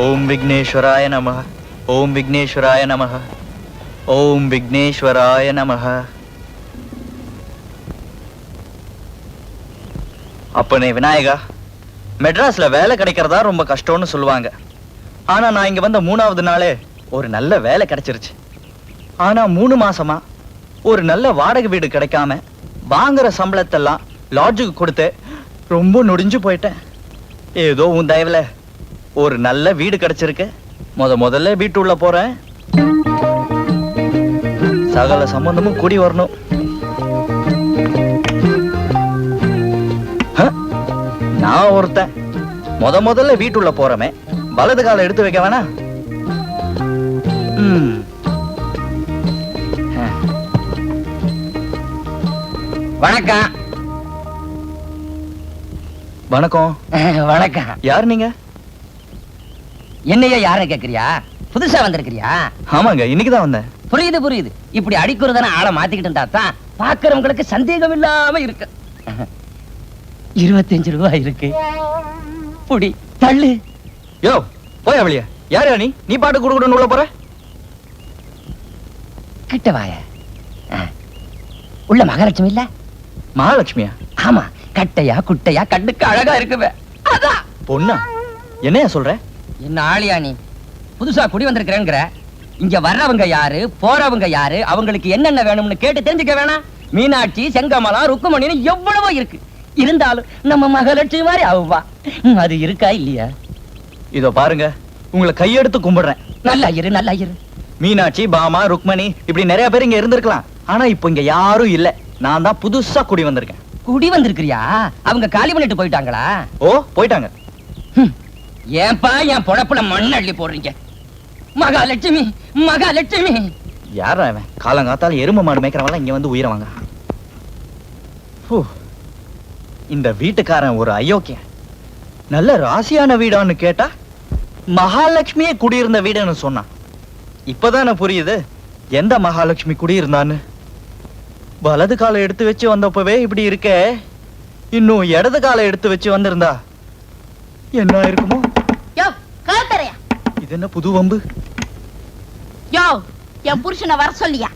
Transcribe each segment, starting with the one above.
ஓம் விக்னேஸ்வராய நமஹ. ஓம் விக்னேஸ்வராய நமஹ. ஓம் விக்னேஸ்வராய நமஹ. அப்பனே விநாயகா, மெட்ராஸ்ல வேலை கிடைக்கிறதா ரொம்ப கஷ்டம்னு சொல்லுவாங்க. ஆனா நான் இங்க வந்த 3வது நாளே ஒரு நல்ல வேலை கிடைச்சிருச்சு. ஆனா 3 மாசமா ஒரு நல்ல வாடகை வீடு கிடைக்காம வாங்குற சம்பளத்தெல்லாம் லாட்ஜுக்கு கொடுத்து ரொம்ப நொடிஞ்சு போயிட்டேன். ஏதோ உன் தயவுல ஒரு நல்ல வீடு கிடைச்சிருக்கு. முதல்ல வீட்டுள்ள போறேன். சகல சம்பந்தமும் கூடி வரணும். நான் ஒருத்தன் முதல்ல வீட்டுள்ள போறமே, வலது கால எடுத்து வைக்க வேணா? வணக்கம். வணக்கம். வணக்கம். யார் நீங்க? என்னைய யார கேக்குறியா? புதுசா வந்திருக்கிறியா? ஆமாங்க, இன்னைக்குதான் வந்தேன். புரியுது புரியுது. இப்படி அடிக்குறதான ஆளை மாத்திக்கிட்டு இருந்தா தான் பாக்குறவங்களுக்கு சந்தேகம் இல்லாம இருக்கு. 25 ரூபாய் இருக்கு. புடி தள்ளு. யோ போய் அவளியா. யாரா நீ? நீ பாட்டு குடுக்குறன்னு உள்ள போற? கிட்ட வாய. உள்ள மகாலட்சுமி இல்ல? மகாலட்சுமியா? ஆமா, கட்டையா குட்டையா கண்ணுக்கு அழகா இருக்குவே. அதான் பொண்ணா? என்னையா சொல்ற? என்ன ஆளியா நீ? புதுசா குடி வந்திருக்கிறேங்கிற. இங்க வர்றவங்க யாரு, போறவங்க யாரு, அவங்களுக்கு என்னென்ன வேணும்னு கேட்டு தெரிஞ்சுக்க வேணாம்? மீனாட்சி, செங்கமலா, ருக்குமணின்னு எவ்வளவோ இருக்கு. இருந்தாலும் நம்ம மகாலட்சுமி மாதிரி அவ்வா அது இருக்கா இல்லையா? இதோ பாருங்க, உங்களை கையெடுத்து கும்பிடுறேன். நல்லா இரு, நல்லா இரு. மீனாட்சி, பாமா, ருக்மணி இப்படி நிறைய பேர் இங்க இருந்திருக்கலாம். ஆனா இப்ப இங்க யாரும் இல்ல. நான் தான் புதுசா குடி வந்திருக்கேன். குடி வந்திருக்கிறியா? அவங்க காலி பண்ணிட்டு போயிட்டாங்களா? ஓ, போயிட்டாங்க. ஏன்பா என் பொழப்புல மண் அள்ளி போடுறீங்க? மகாலட்சுமி, மகாலட்சுமி. யாரா அவன்? காலங்காத்தால எரும மாடு மேய்க்கிறவங்க இங்க வந்து உயிரை வாங்க. இந்த வீட்டுக்காரன் ஒரு அயோக்கியன். நல்ல ராசியான வீடான்னு கேட்டா மகாலட்சுமியே குடியிருந்த வீடுன்னு சொன்னான். இப்பதானே புரியுது எந்த மகாலட்சுமி குடியிருந்தான்னு. வலது காலை எடுத்து வச்சு வந்தப்பவே இப்படி இருக்க, இன்னும் இடது காலை எடுத்து வச்சு வந்திருந்தா என்ன இருக்குமோ? யோ காத்தறையா, இது என்ன புது வம்பு? யோ என் புருஷனை வர சொல்லியா?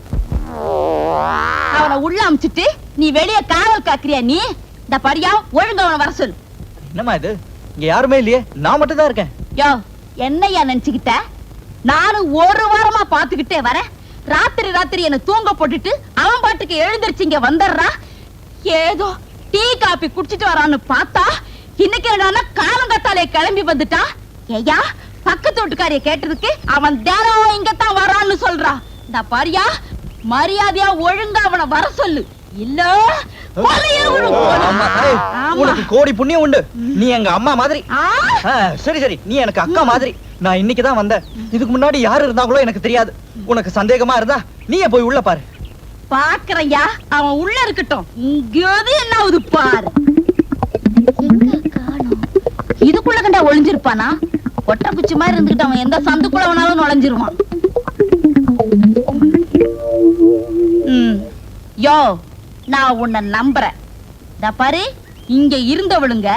அவனை உள்ள அமிச்சிட்டு நீ வெளியே காவல் காக்குறியா? நீ இந்த படியா ஒழுங்கு அவனை வர சொல்லு. என்னமா இது? இங்க யாருமே இல்லையே, நான் மட்டும் தான் இருக்கேன். யோ என்னையா நினைச்சுக்கிட்ட? நானும் ஒரு வாரமா பாத்துக்கிட்டே வரேன். ராத்திரி என்ன தூங்க போட்டுட்டு அவன் பாட்டுக்கு எழுந்திருச்சு இங்க வந்துடுறா. ஏதோ டீ காபி குடிச்சிட்டு வரான்னு பார்த்தா இன்னைக்கு என்னன்னா காலங்கத்தாலே கிளம்பி வந்துட்டா. ஐயா, பக்கத்து வீட்டுக்காரிய கேட்டதுக்கு அவன் தினம் இங்கத்தான் வரான்னு சொல்றா. இந்த பாரியா, மரியாதையா ஒழுங்கா அவனை வர சொல்லு. இல்ல உனக்கு கோடி புண்ணியம் உண்டு. நீ எங்க அம்மா மாதிரி. சரி சரி, நீ எனக்கு அக்கா மாதிரி. நான் இன்னைக்குதான் வந்தேன். இதுக்கு முன்னாடி யாரு இருந்தாங்களோ எனக்கு தெரியாது. உனக்கு சந்தேகமா இருந்தா நீயே போய் உள்ள பாரு. பாக்குறையா, அவன் உள்ள இருக்கட்டும். இங்கேது என்ன ஆகுது பாரு. இதுக்குள்ள கண்டா ஒளிஞ்சிருப்பானா? ஒட்ட குச்சி மாதிரி இருந்துகிட்டு அவன் எந்த சந்துக்குள்ள வேணாலும் நுழைஞ்சிருவான். யோ, நான் உன்னை நம்புறேன். பாரு, இங்க இருந்தவளுங்க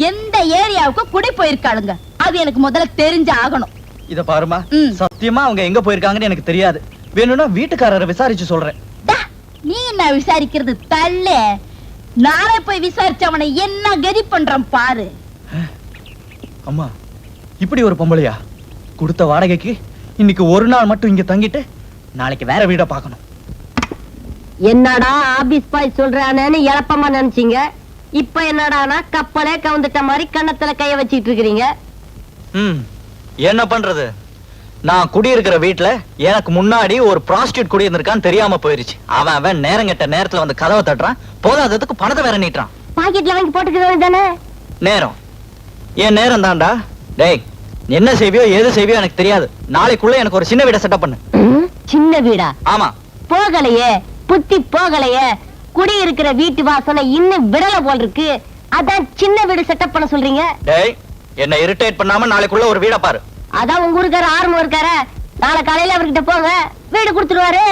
எந்த ஏரியாவுக்கு குடி போயிருக்காளுங்க, அது எனக்கு முதல்ல தெரிஞ்சு ஆகணும். இத பாருமா, சத்தியமா அவங்க எங்க போயிருக்காங்கன்னு எனக்கு தெரியாது. வேணும்னா வீட்டுக்காரரை விசாரிச்சு சொல்றேன். நீ என்ன விசாரிக்கிறது? தள்ளு. நானே போய் விசாரிச்சு அவனை என்ன கதி பண்றான் பாரு. அம்மா, இப்படி ஒரு பொம்பளையா? கொடுத்த வாடகைக்கு இன்னைக்கு ஒரு நாள் மட்டும் இங்க தங்கிட்டு நாளைக்கு வேற வீட பார்க்கணும். என்னடா ஆபீஸ் பாய் சொல்றானேன்னு இழப்பமா நினைச்சீங்க. இப்ப என்னடானா கப்பலே கவுந்துட்ட மாதிரி கண்ணத்துல கைய வச்சிட்டு இருக்கிறீங்க. என்ன பண்றது? நான் குடியிருக்கிற வீட்டுல எனக்கு முன்னாடி ஒரு ப்ராஸ்டியூட் குடியிருந்திருக்கான்னு தெரியாம போயிருச்சு. அவன் நேரங்கெட்ட நேரத்துல வந்து கதவை தட்டுறான். போதாததுக்கு பணத்தை வேற நீட்டுறான். பாக்கெட்ல வாங்கி போட்டுக்கிறது தானே நேரம். என் நேரம் தான்டா. டேய், என்ன செய்வியோ ஏது செய்வியோ எனக்கு தெரியாது. நாளைக்குள்ள எனக்கு ஒரு சின்ன வீட செட்டப் பண்ணு. சின்ன வீடா? ஆமா. போகலையே, புத்தி போகலையே. குடி இருக்கிற வீட்டு வாசனை இன்னும் விடல போல் இருக்கு. அதான் சின்ன வீடு செட்டப் பண்ண சொல்றீங்க. டேய், என்ன இரிட்டேட் பண்ணாம நாளைக்குள்ள ஒரு வீட பாரு. அதான் உங்க ஊருக்கார ஆர்வம் இருக்காரு. நாளை காலையில அவர்கிட்ட போங்க, வீடு கொடுத்துருவாரு.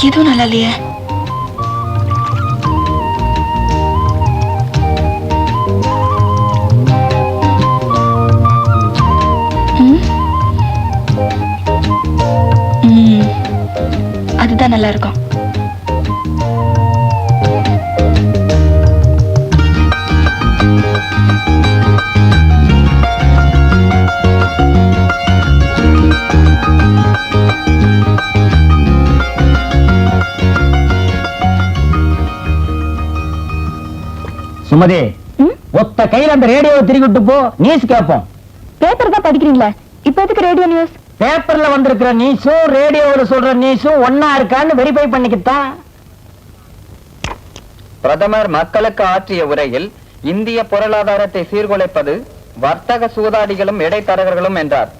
எதுவும் நல்லா இல்லையே. அதுதான் நல்லா இருக்கும். சுமதி, ஒத்த கையில அந்த ரேடியோவை திருக்கிட்டு போ, நியூஸ் கேட்போம். பேப்பர் தான் படிக்கிறீங்களா? இப்ப எதுக்கு ரேடியோ நியூஸ்? பேப்பர்ல வந்திருக்கிற நியூஸும் ரேடியோவில் சொல்ற நியூஸும் ஒன்னா இருக்கான்னு வெரிஃபை பண்ணிக்கிட்டான். பிரதமர் மக்களுக்கு ஆற்றிய உரையில் இந்திய பொருளாதாரத்தை சீர்குலைப்பது வர்த்தக சூதாடிகளும் இடைத்தரகர்களும் என்றார்.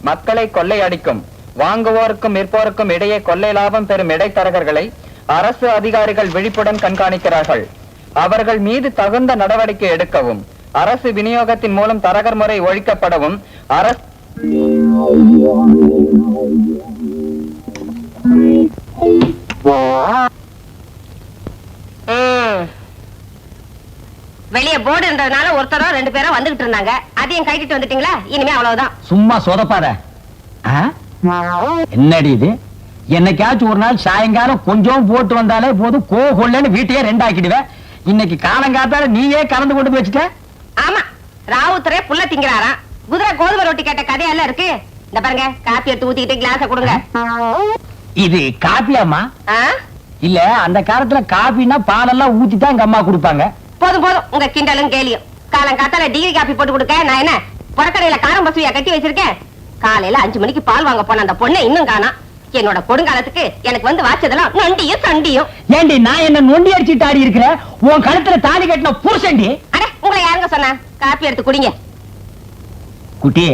மக்களை கொள்ளையடிக்கும் வாங்குவோருக்கும் விற்போருக்கும் இடையே கொள்ளை லாபம் பெறும் இடைத்தரகர்களை அரசு அதிகாரிகள் விழிப்புடன் கண்காணிக்கிறார்கள். அவர்கள் மீது தகுந்த நடவடிக்கை எடுக்கவும், அரசு விநியோகத்தின் மூலம் தரகர் முறை ஒழிக்கப்படவும் அரசு வெளியே போர்டு இருந்ததுனால ஒருத்தரோ 2 பேரோ வந்துகிட்டு இருந்தாங்க. அதையும் கைட்டிட்டு வந்துட்டீங்களா? இனிமே அவ்வளவுதான். சும்மா சொதப்பாத. என்னடி இது? என்னைக்காச்சும் ஒரு நாள் சாயங்காலம் கொஞ்சம் போட்டு வந்தாலே போதும், கொள்ளன்னு வீட்டையே 2 ஆக்கிடுவேன். இன்னைக்கு காலங்காத்தால நீயே கலந்து கொண்டு வச்சுட்ட. ஆமா, ராவுத்தரே புள்ள திங்கிறாராம். குதிரை கோதுமை ரொட்டி கேட்ட கதையெல்லாம் இருக்கு. இந்த பாருங்க, காப்பி எடுத்து ஊத்திக்கிட்டு கிளாஸ கொடுங்க. இது காப்பியாமா? இல்ல, அந்த காலத்துல காப்பினா பாலெல்லாம் ஊத்தி தான் எங்க அம்மா கொடுப்பாங்க. போதும் போதும், உங்க கிண்டலும் கேலியும். காலங்காத்தால டிகிரி காப்பி போட்டு கொடுக்க நான் என்ன புறக்கடையில காரம் பசுவியா கட்டி வச்சிருக்கேன்? காலையில 5 மணிக்கு பால் வாங்க போன அந்த பொண்ணை இன்னும் காணா. என்னோட கொடுங்காலத்துக்கு எனக்கு வந்து வாச்சதெல்லாம் நொண்டியும் சண்டியும். ஏண்டி, நான் என்ன நொண்டி அடிச்சுட்டு ஆடி இருக்கிறேன்? உன் கழுத்துல தாலி கட்டின புருஷன்டி. அட, உங்களை யாருங்க சொன்னா? காப்பி எடுத்து குடிங்க. குட்டி,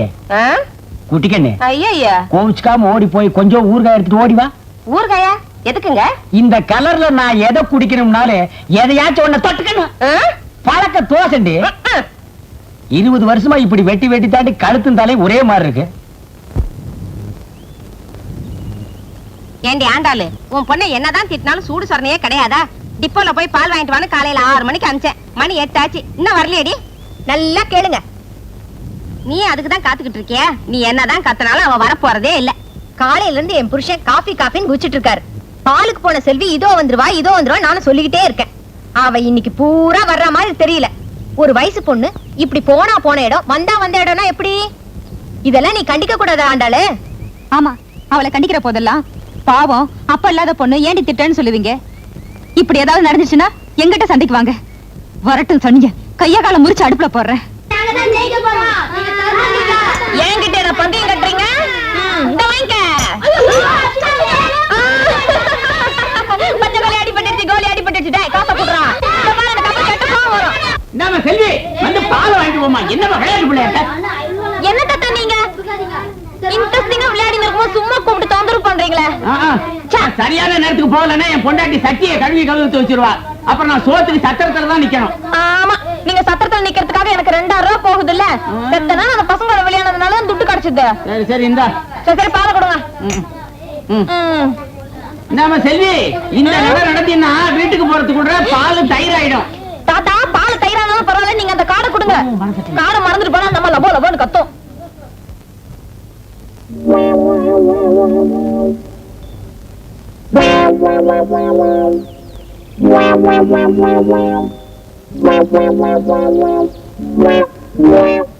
குட்டிக்கண்ணு, ஐயா கோவிச்சுக்காம ஓடி போய் கொஞ்சம் ஊறுகாய் எடுத்துட்டு ஓடி வா. ஊறுகாயா? எதுக்குங்க? இந்த கலர்ல நான் எதை குடிக்கணும்னாலே எதையாச்சும் ஒண்ணு தொட்டுக்கணும். பழக்க தோசண்டி. 20 வருஷமா இப்படி வெட்டி வெட்டி தாண்டி கழுத்தும் தலை ஒரே மாதிரி இருக்கு. ஏண்டி ஆண்டாளு, உன் பொண்ணை என்னதான் திட்டினாலும் சூடு சொரணையே கிடையாதா? டிப்போல போய் பால் வாங்கிட்டு வான்னு காலையில 6 மணிக்கு அனுப்பிச்சேன். மணி 8 ஆச்சு, இன்னும் வரலையேடி. நல்லா கேளுங்க. நீ அதுக்குதான் காத்துக்கிட்டு இருக்கிய. நீ என்னதான் கத்துனாலும் அவன் வரப்போறதே இல்ல. காலையில இருந்து என் புருஷன் காஃபி காஃபின்னு குச்சிட்டு இருக்காரு. பாலுக்கு போன செல்வி இதோ வந்துருவா இதோ வந்துருவா நானும் சொல்லிக்கிட்டே இருக்கேன். அவ இன்னைக்கு பூரா வர்ற மாதிரி தெரியல. ஒரு வயசு பொண்ணு இப்படி போனா போன இடம், வந்தா வந்த இடம்னா எப்படி? இதெல்லாம் நீ கண்டிக்க கூடாது ஆண்டாளு. ஆமா, அவளை கண்டிக்கிற போதெல்லாம் பாவம் அப்ப இல்லாத பொண்ணு ஏண்டி திட்டன்னு சொல்லுவீங்க. இப்படி ஏதாவது நடந்துச்சுன்னா எங்கிட்ட சண்டைக்கு வாங்க. வரட்டும் சொன்னீங்க, கைய கால முறிச்சு அடுப்புல போடுறேன். என்கிட்ட என்ன பந்தயம் கட்டுறீங்க? இந்த வாங்க. பச்சை கோலி அடிபட்டுச்சு, கோலி அடிபட்டுச்சு. டேய், காசை போடுறான். இந்த பாரு, அந்த கப்பல் கட்ட கோவம் வரும். நாம செல்வி வந்து பால் வாங்கிட்டு போமா. என்னமா விளையாட்டு பிள்ளையாட்ட? என்ன தட்ட நீங்க? இன்ட்ரெஸ்டிங்கா விளையாடி இருக்கும்போது சும்மா கூப்பிட்டு தொந்தரவு பண்றீங்களே. சரியான நேரத்துக்கு போகலன்னா என் பொண்டாட்டி சட்டியை கழுவி கழுவிட்டு வச்சிருவா. அப்புறம் நான் சோத்துக்கு சத்திரத்துல தான் நிக்கணும். ஆமா, நீங்க சத்திரத்துல நிக்கிறதுக்காக எனக்கு 2000 ரூபாய் போகுது இல்ல. செத்தனா அந்த பசங்களோட விளையாடுறதுனால துட்டு கிடைச்சது. சரி சரி, இந்தா. சரி, பால கொடுங்க. நாம செல்வி, இந்த நகை நடத்தினா வீட்டுக்கு போறதுக்கு கூட பால் தயிர் ஆயிடும். தாத்தா, பால் தயிரானாலும் பரவாயில்ல, நீங்க அந்த காடை கொடுங்க. காடை மறந்துட்டு போனா நம்ம லபோ லபோன்னு கத்தும்.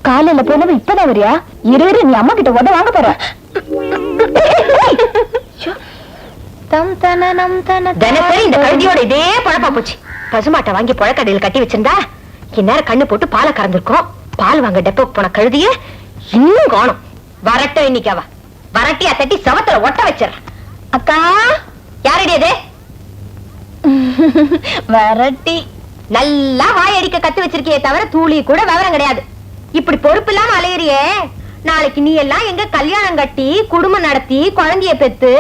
காலையில போனது இப்பதான் வரியா? இரு, நீ அம்மா கிட்ட உத வாங்க போற. தினசரி இந்த கழுதியோட இதே பழப்பா போச்சு. பசுமாட்டை வாங்கி புழக்கடையில் கட்டி வச்சிருந்தா இந்நேரம் கண்ணு போட்டு பாலை கறந்துருக்கோம். பால் வாங்க டெப்போக்கு போன கழுதிய இன்னும் காணும். வரட்டும், இன்னைக்கு அவ வரட்டியா தட்டி சவத்துல ஒட்ட வச்சிடற. அக்கா, யாரடி அது? வரட்டி. நல்லா வாயடிக்க கத்து வச்சிருக்கியே தவிர தூளி கூட விவரம் கிடையாது. இப்படி பொறுப்பு இல்லாம அலையறியே. நாளைக்கு நீ எல்லாம் எங்க கல்யாணம் கட்டி குடும்பம் நடத்தி குழந்தைய பெத்து.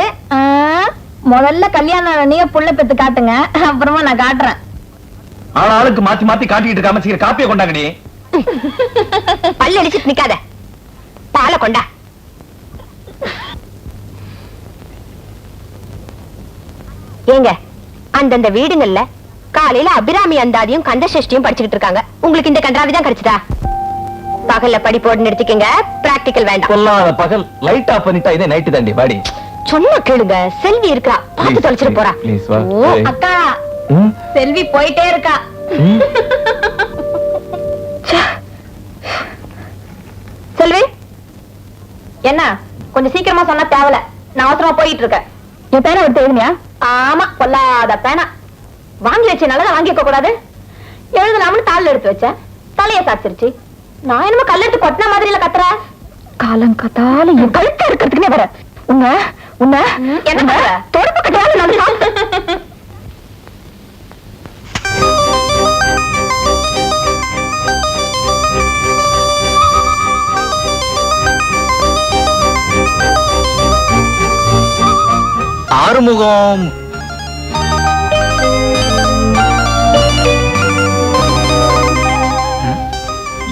முதல்ல கல்யாணம் நீங்க புள்ள பெத்து காட்டுங்க, அப்புறமா நான் காட்டுறேன். ஆளுக்கு மாத்தி மாத்தி காட்டிட்டு இருக்காம சீக்கிரம் காப்பியை கொண்டாங்கடி. பல்ல அடிச்சுட்டு நிக்காத, பாலை கொண்டா. ஏங்க அந்தந்த வீடுங்கள்ல காலையில அபிராமி அந்தாதியும் கந்த சஷ்டியும் படிச்சுக்கிட்டு இருக்காங்க. உங்களுக்கு இந்த கன்றாவி தான் கிடைச்சதா? பகல்ல படிப்போடு நிறுத்திக்கங்க, பிராக்டிக்கல் வேண்டாம். கொல்லாத பகல் லைட் ஆஃப் பண்ணிட்டா இதே நைட்டு தாண்டி வாடி. சொன்னா கேளுங்க, செல்வி இருக்கா, பார்த்து தொலைச்சிட்டு போறா. Please, வா. ஓ Hey. அக்கா, ம்? செல்வி போயிட்டே இருக்கா. ம்? செல்வி என்ன கொஞ்சம் சீக்கிரமா சொன்னா தேவல, நான் அவசரமா போயிட்டு இருக்கேன். என் பேனா எடுத்து எழுதுனியா? ஆமா, கொல்லாத பேனா வாங்கி வச்ச நல்லதா வாங்கி வைக்க கூடாது. எழுதலாம்னு தாள் எடுத்து வச்சேன், தலைய சாச்சிருச்சு. நான் என்னமோ கல்லெடுத்து கொட்டின மாதிரி இல்ல கத்துற. காலம் கத்தால என் கழுத்த இருக்கிறதுக்குனே வர உன்ன உன்ன என்ன தொடப்பு கட்டாலும் நல்லா. ஆறுமுகம்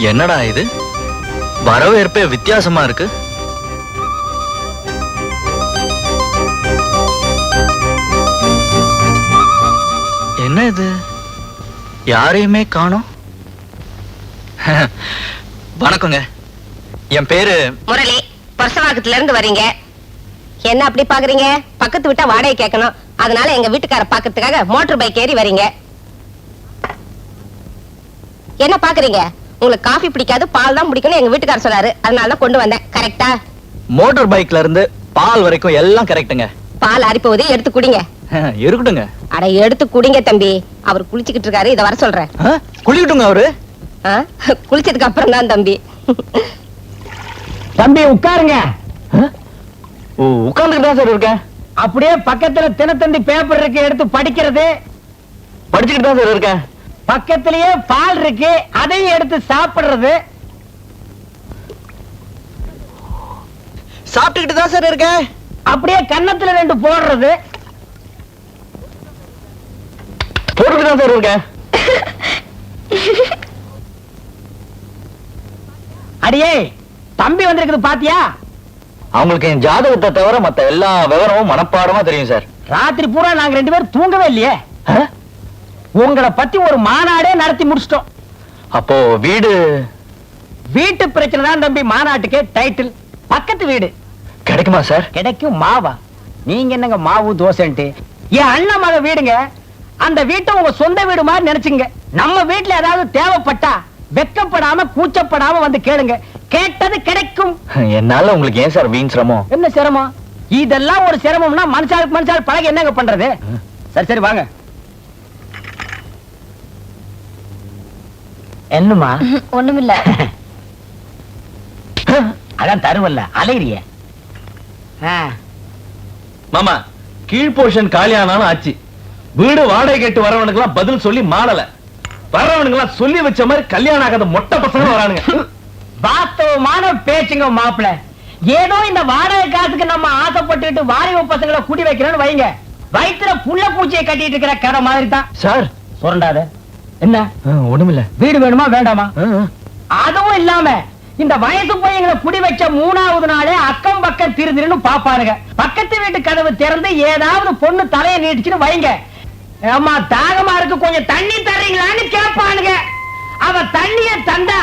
என்னடா இது? வரவேற்பே வித்தியாசமா இருக்கு. என்ன இது? யாரையுமே காணோம். வணக்கங்க, என் பேரு முரளி, பரசவாக்கத்துல இருந்து வரீங்க. என்ன அப்படி பாக்குறீங்க? பக்கத்து விட்டா வாடகை கேட்கணும், அதனால எங்க வீட்டுக்கார பாக்கிறதுக்காக மோட்டார் பைக் ஏறி வரீங்க. என்ன பாக்குறீங்க? உங்களுக்கு காஃபி பிடிக்காது, பால் தான் பிடிக்கணும் எங்க வீட்டுக்கார சொன்னாரு, அதனால தான் கொண்டு வந்தேன். கரெக்டா? மோட்டார் பைக்ல இருந்து பால் வரைக்கும் எல்லாம் கரெக்ட்டுங்க. பால் அரிப்போது எடுத்து குடிங்க. இருக்கட்டுங்க. அட எடுத்து குடிங்க தம்பி, அவர் குளிச்சுக்கிட்டு இருக்காரு, இத வர சொல்றேன். குளிக்கட்டுங்க அவரு. குளிச்சதுக்கு அப்புறம் தான் தம்பி. தம்பி உட்காருங்க. உட்கார்ந்துட்டு தான் சார் இருக்கேன். அப்படியே பக்கத்துல தினத்தந்தி பேப்பர் இருக்கு, எடுத்து படிக்கிறது. படிச்சுக்கிட்டு தான் சார் இருக்கேன். பக்கத்திலேயே பால் இருக்கு, அதையும் எடுத்து சாப்பிடுறது. சாப்பிட்டுக்கிட்டு தான் சார் இருக்கேன். அப்படியே கன்னத்துல 2 போடுறது. போட்டுக்கிட்டு தான் சார் இருக்கேன். அடியே தம்பி வந்திருக்குது பாத்தியா? அவங்களுக்கு என் ஜாதகத்தை தவிர மத்த எல்லா விவரமும் மனப்பாடமா தெரியும் சார். ராத்திரி பூரா நாங்க 2 பேரும் தூங்கவே இல்லையே. உங்களை பத்தி ஒரு மாநாடே நடத்தி முடிச்சிட்டோம். அப்போ வீட்டு பிரச்சனை தான் தம்பி மாநாட்டுக்கே டைட்டில். பக்கத்து வீடு கிடைக்குமா சார்? கிடைக்கும். மாவா? நீங்க என்னங்க மாவு தோசைன்ட்டு? என் அண்ணன் மக வீடுங்க. அந்த வீட்டை உங்க சொந்த வீடு மாதிரி நினைச்சுங்க. நம்ம வீட்டுல ஏதாவது தேவைப்பட்டா வெக்கப்படாம கூச்சப்படாம வந்து கேளுங்க, கேட்டது கிடைக்கும். என்னால உங்களுக்கு ஏன் சார் வீண் சிரமம்? என்ன சிரமம்? இதெல்லாம் ஒரு சிரமம்னா மனுஷாளுக்கு மனுஷாள் பழக என்னங்க பண்றது? சரி சரி வாங்க. என்னமா? ஒண்ணுமில்ல. அதான் தருவல்ல, அலையிறிய. மாமா, கீழ் போர்ஷன் காலியானாலும் ஆச்சு. வீடு வாடகை கேட்டு வரவனுக்கு எல்லாம் பதில் சொல்லி மாடல. வர்றவனுக்கு எல்லாம் சொல்லி வச்ச மாதிரி கல்யாணம் ஆகாத மொட்டை பசங்க வரானுங்க. வாஸ்தவமான பேச்சுங்க மாப்பிள்ள. ஏதோ இந்த வாடகை காசுக்கு நம்ம ஆசைப்பட்டுட்டு வாலிப பசங்களை குடி வைக்கிறோம்னு வைங்க, வயிற்றுல புள்ள பூச்சியை கட்டிட்டு இருக்கிற கடை மாதிரி தான் சார். சுரண்டாத. என்ன ஒண்ணுமில்ல. வீடு வேணுமா வேண்டாமா? அதுவும் இல்லாம இந்த வயசு பையங்களை குடி வச்ச 3வது நாளே அக்கம் பக்கம் திருதிருன்னு பாப்பாருங்க. பக்கத்து வீட்டு கதவு திறந்து ஏதாவது பொண்ணு தலையை நீட்டிச்சுன்னு வைங்க, அம்மா தாகமா இருக்கு கொஞ்சம் தண்ணி தர்றீங்களான்னு கேட்பானுங்க. அவ தண்ணிய தந்தா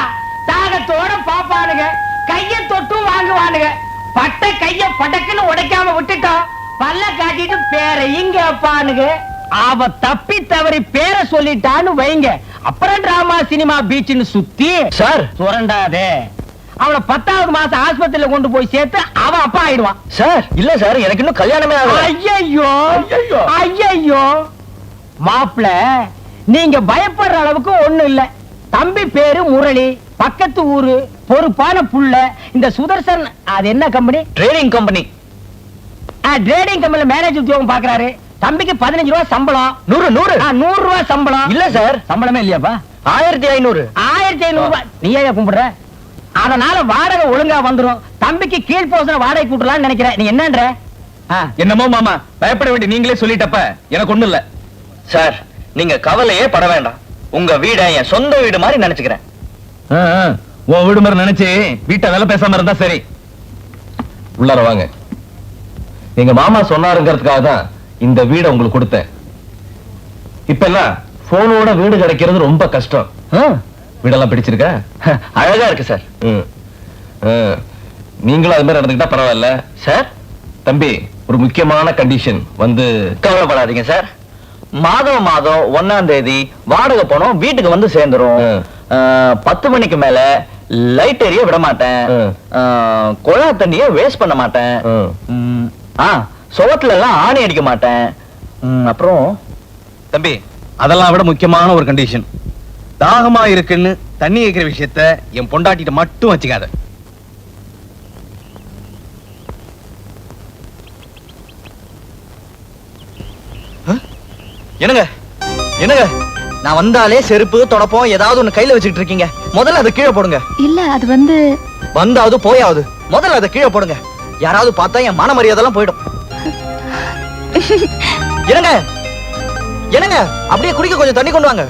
தாகத்தோட பாப்பானுங்க, கைய தொட்டும் வாங்குவானுங்க. பட்ட கைய படக்குன்னு உடைக்காம விட்டுட்டோம், பல்ல காட்டிட்டு பேரையும் கேட்பானுங்க. அவ தப்பி தவறி பேரை சொல்லிட்டான்னு வைங்க, அப்புறம் டிராமா சினிமா பீச்னு சுத்தி சார். சுரண்டாதே. அவளை 10வது மாசம் ஆஸ்பத்திரியில கொண்டு போய் சேர்த்து அவன் அப்பா ஆயிடுவான். சார் இல்ல சார், எனக்கு இன்னும் கல்யாணமே ஆகல. ஐயையோ ஐயையோ மாப்பிள, நீங்க பயப்படுற அளவுக்கு ஒண்ணு இல்ல. தம்பி பேரு முரளி, பக்கத்து ஊரு, பொறுப்பான புள்ள. இந்த சுதர்சன் அது என்ன கம்பெனி? Trading company. ட்ரேடிங் கம்பெனில மேனேஜர் உத்தியோகம் பாக்குறாரு. தம்பிக்கு 15 ரூபாய் சம்பளம். 100 ரூபாய் சம்பளம். இல்ல சார், சம்பளமே இல்லையாப்பா? 1500. 1500 ரூபாய். நீ ஏன் கும்பிடுற? அதனால வாடகை ஒழுங்கா வந்துரும். தம்பிக்கு கீழ் போசன வாடகை கூட்டலாம்னு நினைக்கிறேன். நீ என்னன்ற? என்னமோ மாமா, பயப்பட வேண்டிய நீங்களே சொல்லிட்டப்ப எனக்கு ஒண்ணு இல்ல. சார் நீங்க கவலையே பட வேண்டாம். உங்க வீட என் சொந்த வீடு மாதிரி நினைச்சுக்கிறேன். உன் வீடு மாதிரி நினைச்சு வீட்டை வேலை பேசாம இருந்தா சரி. உள்ளார வாங்க. எங்க மாமா சொன்னாருங்கிறதுக்காக தான் இந்த வீடை உங்களுக்கு கொடுத்தேன். இப்ப எல்லாம் போனோட வீடு கிடைக்கிறது ரொம்ப கஷ்டம். வீடெல்லாம் பிடிச்சிருக்கா? அழகா இருக்கு சார். நீங்களும் அது மாதிரி நடந்துக்கிட்டா பரவாயில்ல சார். தம்பி. ஒரு முக்கியமான கண்டிஷன் வந்து கவலைப்படாதீங்க சார். மாதம் 1ஆம் தேதி வாடகை பணம் வீட்டுக்கு வந்து சேர்ந்துரும். 10 மணிக்கு மேல லைட் எரிய விட மாட்டேன். குழா தண்ணிய வேஸ்ட் பண்ண மாட்டேன். சுவத்துல எல்லாம் ஆணி அடிக்க மாட்டேன். அப்புறம் தம்பி, அதெல்லாம் விட முக்கியமான ஒரு கண்டிஷன், தாகமா இருக்குன்னு தண்ணி கேட்கிற விஷயத்த என் பொண்டாட்டிட்ட மட்டும் வச்சுக்காத. என்னங்க என்னங்க, நான் வந்தாலே செருப்பு தொடப்பம் ஏதாவது ஒண்ணு கையில வச்சுக்கிட்டு இருக்கீங்க. முதல்ல அதை கீழே போடுங்க. இல்ல அது வந்து வந்தாவது போயாவது முதல்ல அதை கீழே போடுங்க. யாராவது பார்த்தா என் மான மரியாதைலாம் போயிடும். என்னங்க என்னங்க, அப்படியே குடிக்க கொஞ்சம் தண்ணி கொண்டு வாங்க.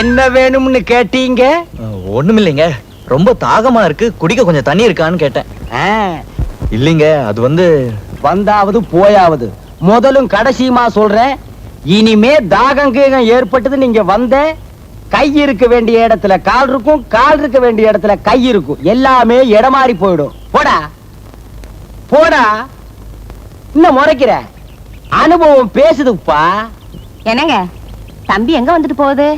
என்ன வேணும்னு கேட்டீங்க? ஒண்ணுமில்லைங்க, ரொம்ப தாகமா இருக்கு, குடிக்க கொஞ்சம் தண்ணி இருக்கான்னு கேட்டேன். இல்லைங்க, அது வந்து வந்தாவது போயாவது, முதலும் கடைசியுமா சொல்றேன். இனிமே தாகம் கீகம் ஏற்பட்டது நீங்க வந்த கை இருக்க வேண்டிய இடத்துல கால் இருக்கும், கால் இருக்க வேண்டிய இடத்துல கை இருக்கும். எல்லாமே இடமாறி போயிடும். போடா போடா. இன்னும் முறைக்கிற அனுபவம் பேசுதுப்பா. என்னங்க தம்பி எங்க வந்துட்டு போகுது?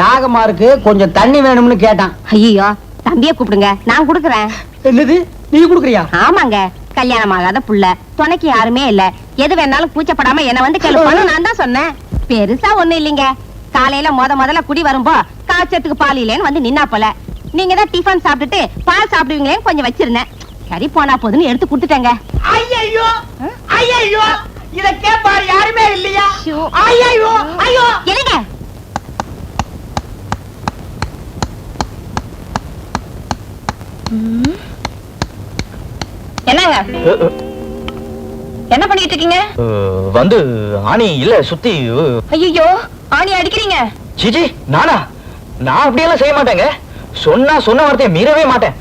தாகமா இருக்கு, கொஞ்சம் தண்ணி வேணும்னு கேட்டான். ஐயோ, தம்பியை கூப்பிடுங்க, நான் குடுக்கறேன். என்னது, நீ குடுக்குறியா? ஆமாங்க, கல்யாணம் ஆகாத புள்ள, துணைக்கு யாருமே இல்ல. எது வேணாலும் கூச்சப்படாம என்ன வந்து கேளுப்பான்னு நான் தான் சொன்னேன். பெருசா ஒண்ணு இல்லைங்க. காலையில முதல்ல குடி வரும்போ காய்ச்சத்துக்கு பால் இல்லைன்னு வந்து நின்னா போல. நீங்க தான் டிஃபன் சாப்பிட்டுட்டு பால் சாப்பிடுவீங்களேன்னு கொஞ்சம் வச்சிருந்தேன். சரி போனா போதுன்னு எடுத்து கொடுத்துட்டேங்க. ஐயோ ஐயோ, இத கேட்பாரு யாருமே இல்லையா? ஐயோ ஐயோ. என்னங்க என்னங்க என்ன பண்ணிட்டு இருக்கீங்க? வந்து ஆணி இல்ல சுத்தி. ஐயோ, ஆணி அடிக்கிறீங்க? சிஜி, நானா? நான் அப்படியெல்லாம் செய்ய மாட்டேங்க. சொன்ன வார்த்தையை மீறவே மாட்டேன்.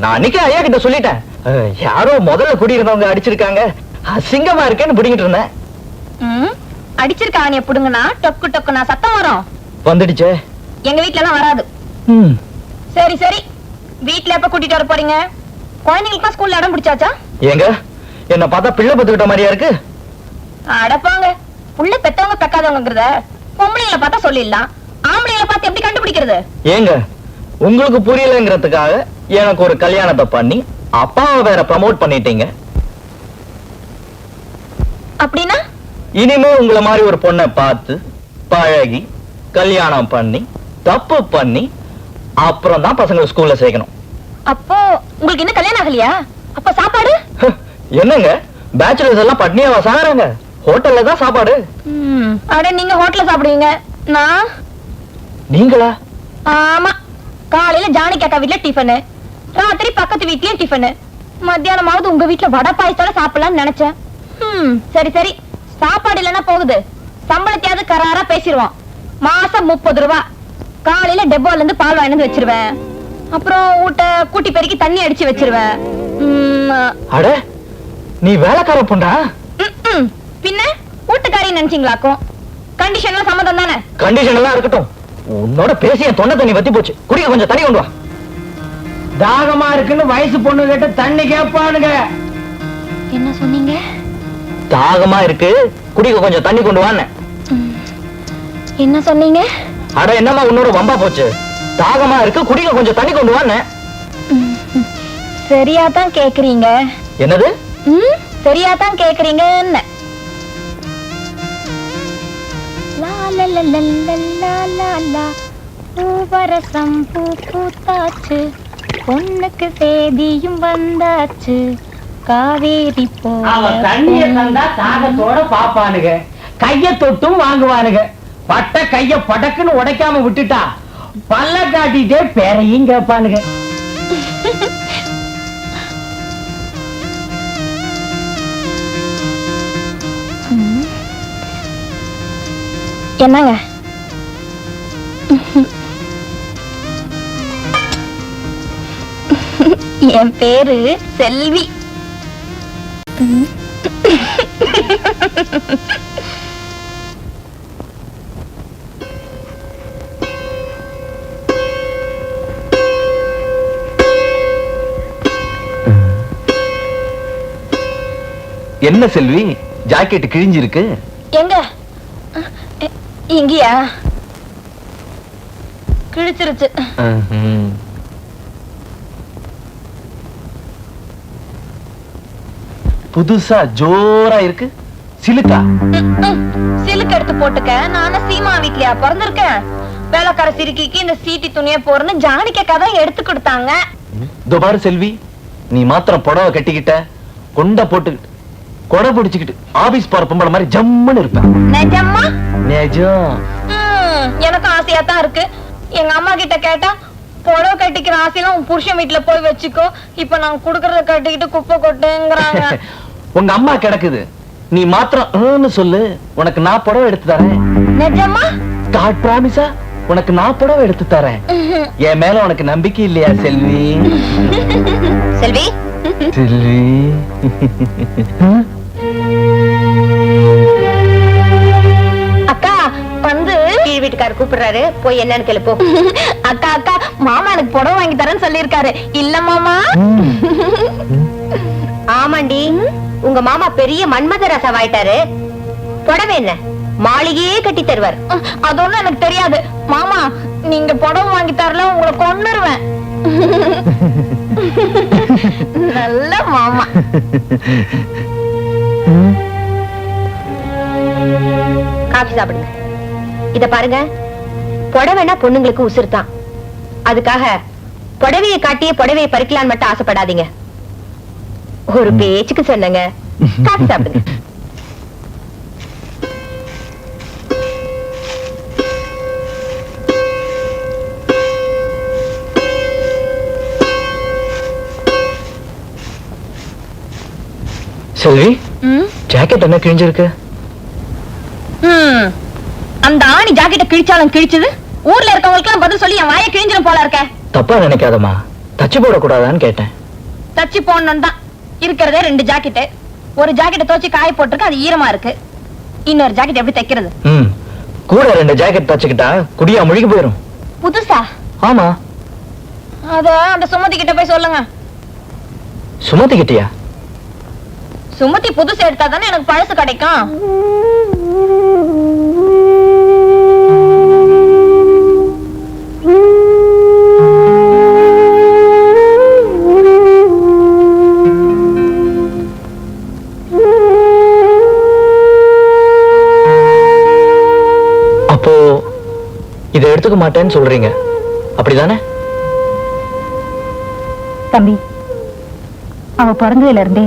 நான் அன்னைக்கு ஐயா கிட்ட சொல்லிட்டேன். யாரோ முதல்ல குடியிருந்தவங்க அடிச்சிருக்காங்க, அசிங்கமா இருக்கேன்னு பிடிங்கிட்டு இருந்தேன். அடிச்சிருக்க ஆணிய புடுங்கனா டொக்கு டொக்குனா சத்தம் வரும். வந்துடுச்சே. எங்க வீட்ல எல்லாம் வராது. சரி சரி, வீட்ல எப்ப கூட்டிட்டு வர போறீங்க? குழந்தைங்களுக்கு ஸ்கூல்ல இடம் பிடிச்சாச்சா? ஏங்க, என்ன பார்த்தா பிள்ளை பத்துக்கிட்ட மாதிரியா இருக்கு? அடப்பாங்க, புள்ள பெத்தவங்க பெக்காதவங்கிறத பொம்பளைங்களை பார்த்தா சொல்லிடலாம், ஆம்பளைங்களை பார்த்து எப்படி கண்டுபிடிக்கிறது? ஏங்க, உங்களுக்கு புரியலங்கிறதுக்காக எனக்கு ஒரு கல்யாணத்தை பண்ணி அப்பாவை வேற ப்ரமோட் பண்ணிட்டீங்க. அப்படின்னா இனிமே உங்களை மாதிரி ஒரு பொண்ணை பார்த்து பழகி கல்யாணம் பண்ணி தப்பு பண்ணி அப்புறம் தான் பசங்க ஸ்கூல்ல சேர்க்கணும். அப்போ உங்களுக்கு இன்னும் கல்யாணம் ஆகலையா? அப்ப சாப்பாடு என்னங்க, பேச்சுலர்ஸ் எல்லாம் பட்னியாவா சாகுறாங்க? ஹோட்டல்ல தான் சாப்பாடு. அட, நீங்க ஹோட்டல்ல சாப்பிடுவீங்க, நான் நீங்களா? ஆமா, காலையில ஜானகி அக்கா வீட்ல டிஃபனு, ராத்திரி பக்கத்து வீட்லயும் டிஃபனு, மத்தியானமாவது உங்க வீட்ல வடை பாயசத்தோட சாப்பிடலாம்னு நினைச்சேன். சரி சரி, சாப்பாடு இல்லைன்னா போகுது, சம்பளத்தையாவது கராரா பேசிடுவோம். மாசம் 30 ரூபா. காலையில டெப்போல இருந்து பால் வாங்கி வச்சிருவேன், அப்புறம் ஊட்ட கூட்டி பெருக்கி தண்ணி அடிச்சு வச்சிருவேன். அட, நீ வேலைக்கார பொண்ணா? பின்ன வீட்டுக்காரி நினைச்சீங்களாக்கும். கண்டிஷன் எல்லாம் சம்மதம் தானே? கண்டிஷன் எல்லாம் இருக்கட்டும், உன்னோட பேசி என் தொண்டை தண்ணி வத்தி போச்சு. குடிக்க கொஞ்சம் தண்ணி கொண்டு வா. தாகமா இருக்குன்னு வயசு பொண்ணு கேட்ட தண்ணி கேட்பானுங்க. என்ன சொன்னீங்க? தாகமா இருக்கு, குடிக்க கொஞ்சம் தண்ணி கொண்டு வான்னு. என்ன சொன்னீங்க? அட, என்னம்மா உன்னோட வம்பா போச்சு? தாகமா இருக்கு, குடிக்க கொஞ்சம் தண்ணி கொண்டு வான்னு. சரியா தான் கேக்குறீங்க. என்னது? சரியா தான் கேக்குறீங்க. பூவரசம் பூ பூத்தாச்சு, பொண்ணுக்கு சேதியும் வந்தாச்சு, காவேரி அவன் தண்ணிய தந்தா தாகத்தோட பாப்பானுங்க, கைய தொட்டும் வாங்குவானுங்க. பட்ட கைய படக்குன்னு உடைக்காம விட்டுட்டா பல்ல காட்டிட்டே பேரையும் கேட்பானுங்க. என்னங்க? என் பேரு செல்வி. என்ன செல்வி, ஜாக்கெட் கிழிஞ்சிருக்கு? எங்க இங்கயா கிழிச்சிருச்சு. புதுசா ஜோரா இருக்கு. சிலுக்கா? சிலுக்கு எடுத்து போட்டுக்க. நானும் சீமா வீட்லயா பிறந்திருக்கேன். வேலைக்கார சிறுக்கிக்கு இந்த சீட்டி துணியை போறன்னு ஜானிக்கா தான் எடுத்து கொடுத்தாங்க. இதோ பாரு செல்வி, நீ மாத்திரம் புடவை கட்டிக்கிட்ட, கொண்ட போட்டுக்கிட்டு, கொடை பிடிச்சுக்கிட்டு ஆபீஸ் போற பொம்பளை மாதிரி ஜம்முன்னு இருப்பேன். நிஜமா? நிஜம். எனக்கு ஆசையா தான் இருக்கு. எங்க அம்மா கிட்ட கேட்டா புடவை கட்டிக்கிற ஆசையெல்லாம் உன் புருஷன் வீட்டுல போய் வச்சுக்கோ, இப்ப நான் குடுக்கறத கட்டிக்கிட்டு குப்பை கொட்டுங்கிறாங்க. உங்க அம்மா கிடக்குது, நீ மாத்திரம் சொல்லு, உனக்கு நான் புடவை எடுத்து தரேன். நிஜமா? காட் பிராமிஸா? உனக்கு நான் புடவை எடுத்து தரேன். என் மேல உனக்கு நம்பிக்கை இல்லையா செல்வி? செல்வி செல்வி அக்கா வந்து கீழ் வீட்டுக்காரர் கூப்பிடுறாரு, போய் என்னன்னு கேளு போ. அக்கா அக்கா மாமா எனக்கு புடவை வாங்கி தரேன்னு சொல்லிருக்காரு. இல்ல மாமா? ஆமாண்டி, உங்க மாமா பெரிய மன்மத ரசவாயிட்டாரு. புடவை என்ன மாளிகையே கட்டி தருவார். அது ஒண்ணும் எனக்கு தெரியாது மாமா. நீங்க புடவை வாங்கி தரல உங்களை கொன்னுருவேன். நல்ல மாமா. காபி சாப்பிடுங்க. இத பாருங்க, புடவைனா பொண்ணுங்களுக்கு உசுறுதான். அதுக்காக புடவையை காட்டியே புடவையை பறிக்கலான்னு மட்டும் ஆசைப்படாதீங்க. ஒரு பேச்சுக்கு சொன்னங்க. காபி சாப்பிடுங்க. செல்வி, ஜாக்கெட் என்ன கிழிஞ்சிருக்கு? அந்த ஆணி ஜாக்கெட்ட கிழிச்சாலும் கிழிச்சது, ஊர்ல இருக்கவங்களுக்கு எல்லாம் பதில் சொல்லி என் வாயை கிழிஞ்சிரும் போல இருக்க. தப்பா நினைக்காதம்மா, தச்சு போட கூடாதான்னு கேட்டேன். தச்சு போடணும் தான். இருக்கிறதே 2 ஜாக்கெட். ஒரு ஜாக்கெட்டை துவச்சு காய போட்டிருக்கு, அது ஈரமா இருக்கு. இன்னொரு ஜாக்கெட் எப்படி தைக்கிறது? கூட 2 ஜாக்கெட் தச்சுக்கிட்டா குடியா முழுகி போயிரும். புதுசா? ஆமா. அத அந்த சுமதி கிட்ட போய் சொல்லுங்க. சுமதி கிட்டியா? சுமதி புதுசு எடுத்தா தானே எனக்கு பழசு கிடைக்கும். அப்போ இதை எடுத்துக்க மாட்டேன்னு சொல்றீங்க, அப்படிதானே? தம்பி, அவ பிறந்ததுல இருந்தே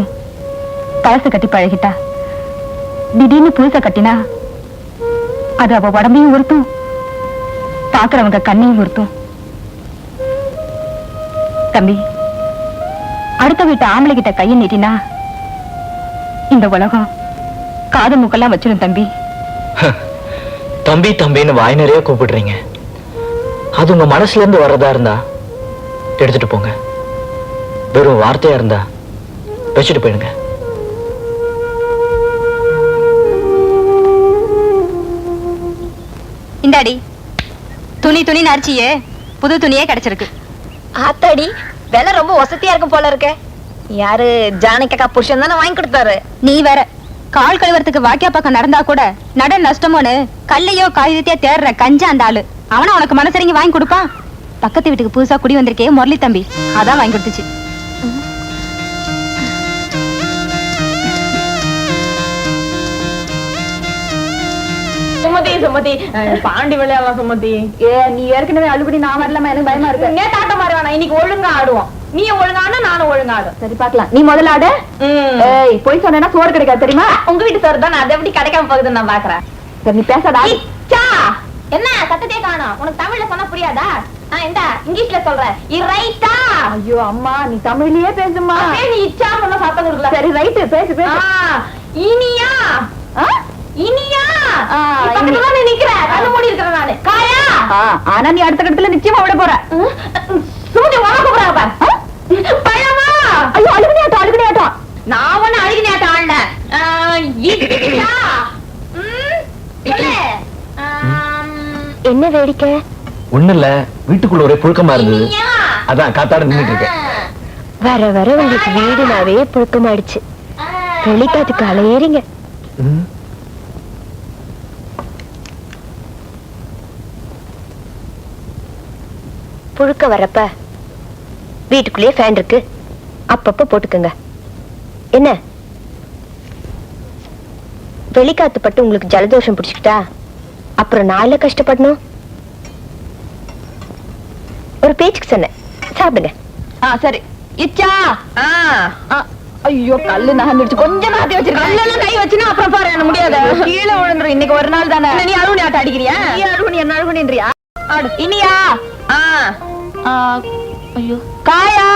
பழச கட்டி பழகிட்டா. திடீர்னு புதுச கட்டினா அது அவ உடம்பையும் உறுத்தும், பாக்குறவங்க கண்ணையும் உறுத்தும். தம்பி, அடுத்த வீட்டு ஆம்பளை கிட்ட கையை நீட்டினா இந்த உலகம் காது மூக்கெல்லாம் வச்சிடும். தம்பி தம்பி தம்பின்னு வாய் நிறைய கூப்பிடுறீங்க. அது உங்க மனசுல இருந்து வர்றதா இருந்தா எடுத்துட்டு போங்க. வெறும் வார்த்தையா இருந்தா வச்சுட்டு போயிடுங்க. இந்தாடி துணி துணி நரிச்சியே, புது துணியே கிடைச்சிருக்கு. ஆத்தாடி, விலை ரொம்ப வசதியா இருக்கும் போல இருக்க. யாரு ஜானகி புருஷன் தானே வாங்கி கொடுத்தாரு. நீ வேற கால் கழுவறதுக்கு வாக்கியா பக்கம் நடந்தா கூட நட நஷ்டமோன்னு கல்லையோ காகிதத்தையோ தேடுற கஞ்சா அந்த ஆளு. அவன உனக்கு மனசரிங்க வாங்கி கொடுப்பான். பக்கத்து வீட்டுக்கு புதுசா குடி வந்திருக்கே முரளி தம்பி, அதான் வாங்கி கொடுத்துச்சு. சுமதி சுமதி பாண்டி விளையாடலாம் சுமதி. நீ ஏற்கனவே அழுபடி நான் வரலாமா, எனக்கு பயமா இருக்கு. நேத்து ஆட்ட மாதிரி வேணாம், இன்னைக்கு ஒழுங்கா ஆடுவோம். நீ ஒழுங்கானா நானும் ஒழுங்கா ஆடும். சரி பாக்கலாம். நீ முதல்ல ஆடு. ஏய், போய் சொன்னா சோறு கிடைக்காது தெரியுமா? உங்க வீட்டு சோறு தான், அதை எப்படி கிடைக்காம போகுதுன்னு நான் பாக்குறேன். சரி நீ பேசாத. என்ன சத்தத்தையே காணோம்? உனக்கு தமிழ்ல சொன்னா புரியாதா? இந்த இங்கிலீஷ்ல சொல்றேன். ரைட்டா? ஐயோ அம்மா, நீ தமிழ்லயே பேசுமா. நீ இச்சா சொன்ன சத்தம் கொடுக்கல. சரி ரைட்டு, பேசு பேசு. இனியா இனியா பக்கத்துல நீ நிக்கிற, கண்ணு மூடி இருக்கிற நானு. காயா? ஆனா நீ அடுத்த கட்டத்துல நிச்சயமா விட போற. சூதி உனக்கு கூப்பிடாத பாரு. பழமா? ஐயோ அழுகுனியாட்டம் அழுகுனியாட்டம். நான் ஒண்ணு அழுகினியாட்டம் ஆடல. இச்சா. என்ன வேடிக்கை? ஒண்ணு இல்ல, வீட்டுக்குள்ள ஒரே புழுக்கமா இருந்தது, இனியா. அதான் காத்தாட நின்னுட்டு இருக்கேன். வர வர உங்களுக்கு வீடுனாவே புழுக்கமாயிடுச்சு. வெளிக்காத்துக்கு அலையறீங்க. ம். புழுக்க வரப்ப வீட்டுக்குள்ளேயே ஃபேன் இருக்கு, அப்பப்ப போட்டுக்கோங்க. என்ன வெளிக்காத்து பட்டு உங்களுக்கு ஜலதோஷம் பிடிச்சுக்கிட்டா அப்புறம் நாள கஷ்டப்படணும். ஒரு பேச்சுக்கு சொன்னேன், சாப்பிடுங்க. சரி. இச்சா. ஐயோ கல்லு நகர்ந்துடுச்சு, கொஞ்சம் நகர்த்தி வச்சிருக்கேன். கல்லெல்லாம் கை வச்சுனா அப்புறம் பாரு, என்ன முடியாது, கீழே விழுந்துரும். இன்னைக்கு ஒரு நாள் தானே. நீ அழுகுனி ஆட்ட அடிக்கிறியா? நீ அழுகுனி என்ன அழுகுனின்றியா? ஆடு. இனியா. ஐயோ காயா.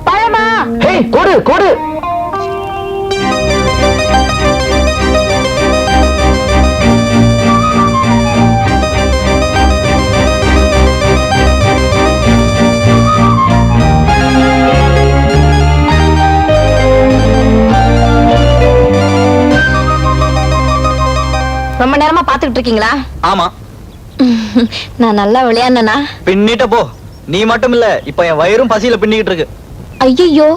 பழமா. ஹேய், கோடு கோடு. ரொம்ப நேரமா பாத்துக்கிட்டு இருக்கீங்களா? ஆமா. நான் நல்லா விளையாடுனா? பின்னிட்ட போ. நீ மட்டும் இல்ல, இப்ப என் வயிறும் பசியில பின்னிக்கிட்டு இருக்கு. ஐயோ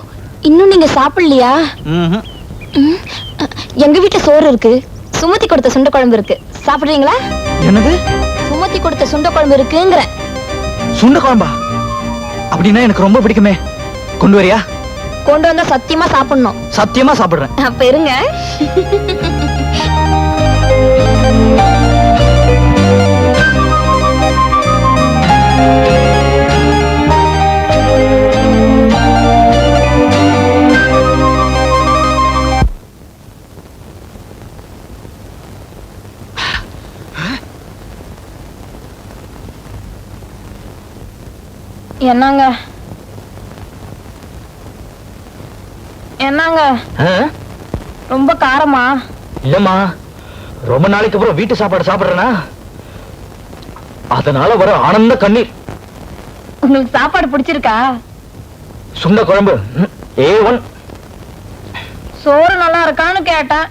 இன்னும் நீங்க சாப்பிடலையா? ம்ஹும். எங்க வீட்டுல சோறு இருக்கு, சுமதி கொடுத்த சுண்ட குழம்பு இருக்கு, சாப்பிடுறீங்களா? என்னது? சுமதி கொடுத்த சுண்ட குழம்பு இருக்குங்கிற. சுண்ட குழம்பா? அப்படின்னா எனக்கு ரொம்ப பிடிக்குமே, கொண்டு வரியா? கொண்டு வந்தா சத்தியமா சாப்பிடணும். சத்தியமா சாப்பிடுறேன். அப்ப இருங்க. என்னங்க என்னங்க ரொம்ப காரமா? இல்லம்மா, ரொம்ப நாளைக்கு அப்புறம் வீட்டு சாப்பாடு சாப்பிடுறேனா, அதனால வர ஆனந்த கண்ணீர். உங்களுக்கு சாப்பாடு பிடிச்சிருக்கா? சுண்ட குழம்பு A1. சோறு நல்லா இருக்கான்னு கேட்டேன்.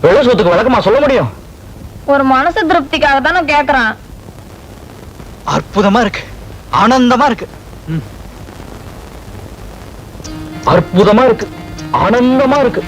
வெள்ள சோத்துக்கு வழக்கமா சொல்ல முடியும்? ஒரு மனசு திருப்திக்காக தானே கேக்குறேன். அற்புதமா இருக்கு, ஆனந்தமா இருக்கு. அற்புதமா இருக்கு, ஆனந்தமா இருக்கு.